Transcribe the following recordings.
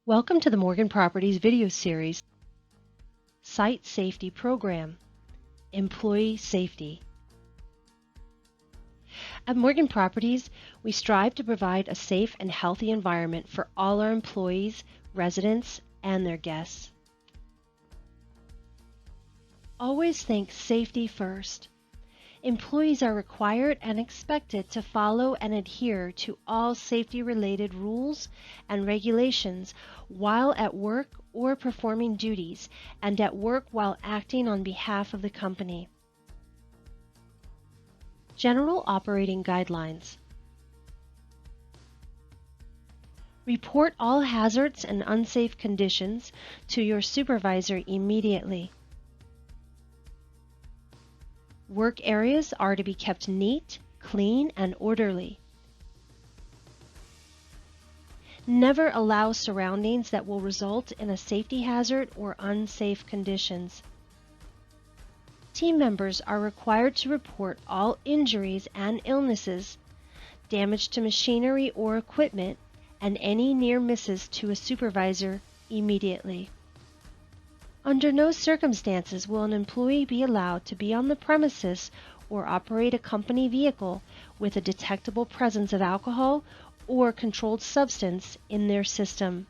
Welcome to the Morgan Properties video series, Site Safety Program, Employee Safety. At Morgan Properties, we strive to provide a safe and healthy environment for all our employees, residents, and their guests. Always think safety first. Employees are required and expected to follow and adhere to all safety-related rules and regulations while at work or performing duties, and at work while acting on behalf of the company. General Operating Guidelines. Report all hazards and unsafe conditions to your supervisor immediately. Work areas are to be kept neat, clean, and orderly. Never allow surroundings that will result in a safety hazard or unsafe conditions. Team members are required to report all injuries and illnesses, damage to machinery or equipment, and any near misses to a supervisor immediately. Under no circumstances will an employee be allowed to be on the premises or operate a company vehicle with a detectable presence of alcohol or controlled substance in their system.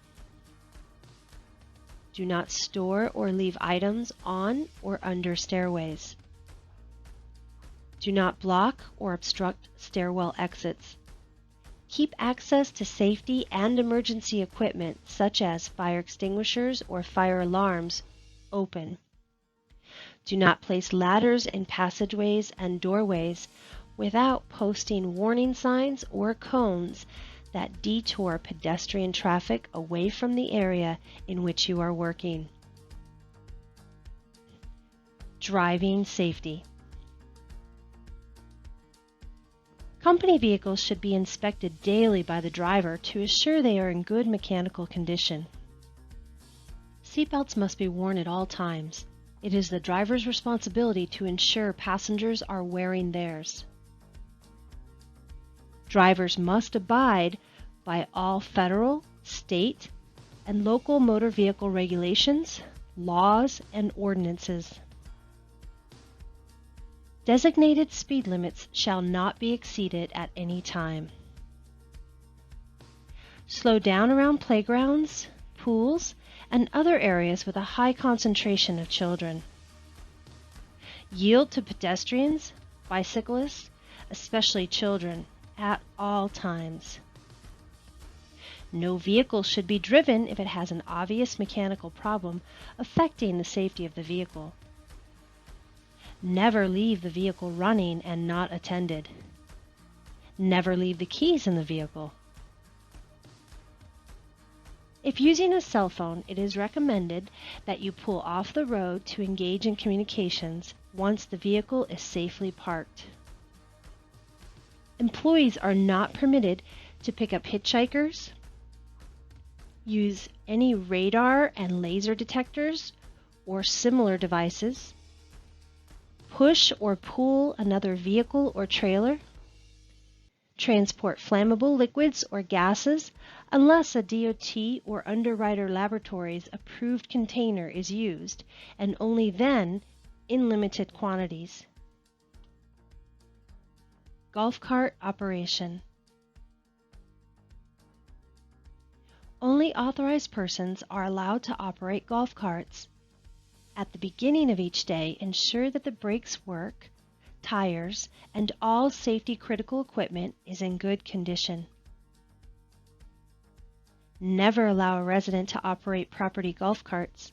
Do not store or leave items on or under stairways. Do not block or obstruct stairwell exits. Keep access to safety and emergency equipment such as fire extinguishers or fire alarms open. Do not place ladders in passageways and doorways without posting warning signs or cones that detour pedestrian traffic away from the area in which you are working. Driving safety. Company vehicles should be inspected daily by the driver to assure they are in good mechanical condition. Seatbelts must be worn at all times. It is the driver's responsibility to ensure passengers are wearing theirs. Drivers must abide by all federal, state, and local motor vehicle regulations, laws, and ordinances. Designated speed limits shall not be exceeded at any time. Slow down around playgrounds, pools, and other areas with a high concentration of children. Yield to pedestrians, bicyclists, especially children, at all times. No vehicle should be driven if it has an obvious mechanical problem affecting the safety of the vehicle. Never leave the vehicle running and not attended. Never leave the keys in the vehicle. If using a cell phone, it is recommended that you pull off the road to engage in communications once the vehicle is safely parked. Employees are not permitted to pick up hitchhikers, use any radar and laser detectors or similar devices, push or pull another vehicle or trailer, transport flammable liquids or gases unless a DOT or Underwriter Laboratories approved container is used, and only then in limited quantities. Golf cart operation. Only authorized persons are allowed to operate golf carts. At the beginning of each day, ensure that the brakes work, tires, and all safety critical equipment is in good condition. Never allow a resident to operate property golf carts.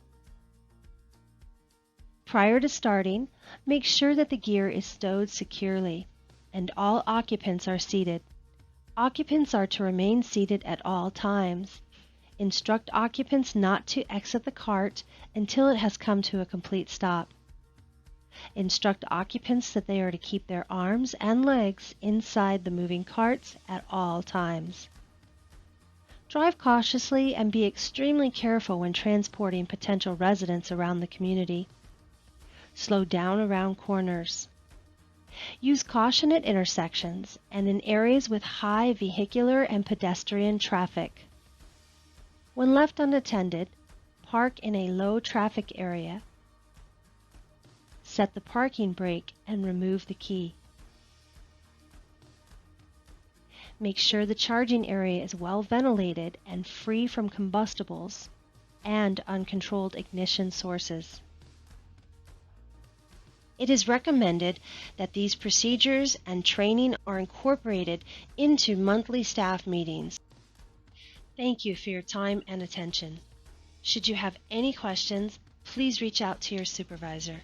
Prior to starting, make sure that the gear is stowed securely and all occupants are seated. Occupants are to remain seated at all times. Instruct occupants not to exit the cart until it has come to a complete stop. Instruct occupants that they are to keep their arms and legs inside the moving carts at all times. Drive cautiously and be extremely careful when transporting potential residents around the community. Slow down around corners. Use caution at intersections and in areas with high vehicular and pedestrian traffic. When left unattended, park in a low traffic area. Set the parking brake and remove the key. Make sure the charging area is well ventilated and free from combustibles and uncontrolled ignition sources. It is recommended that these procedures and training are incorporated into monthly staff meetings. Thank you for your time and attention. Should you have any questions, please reach out to your supervisor.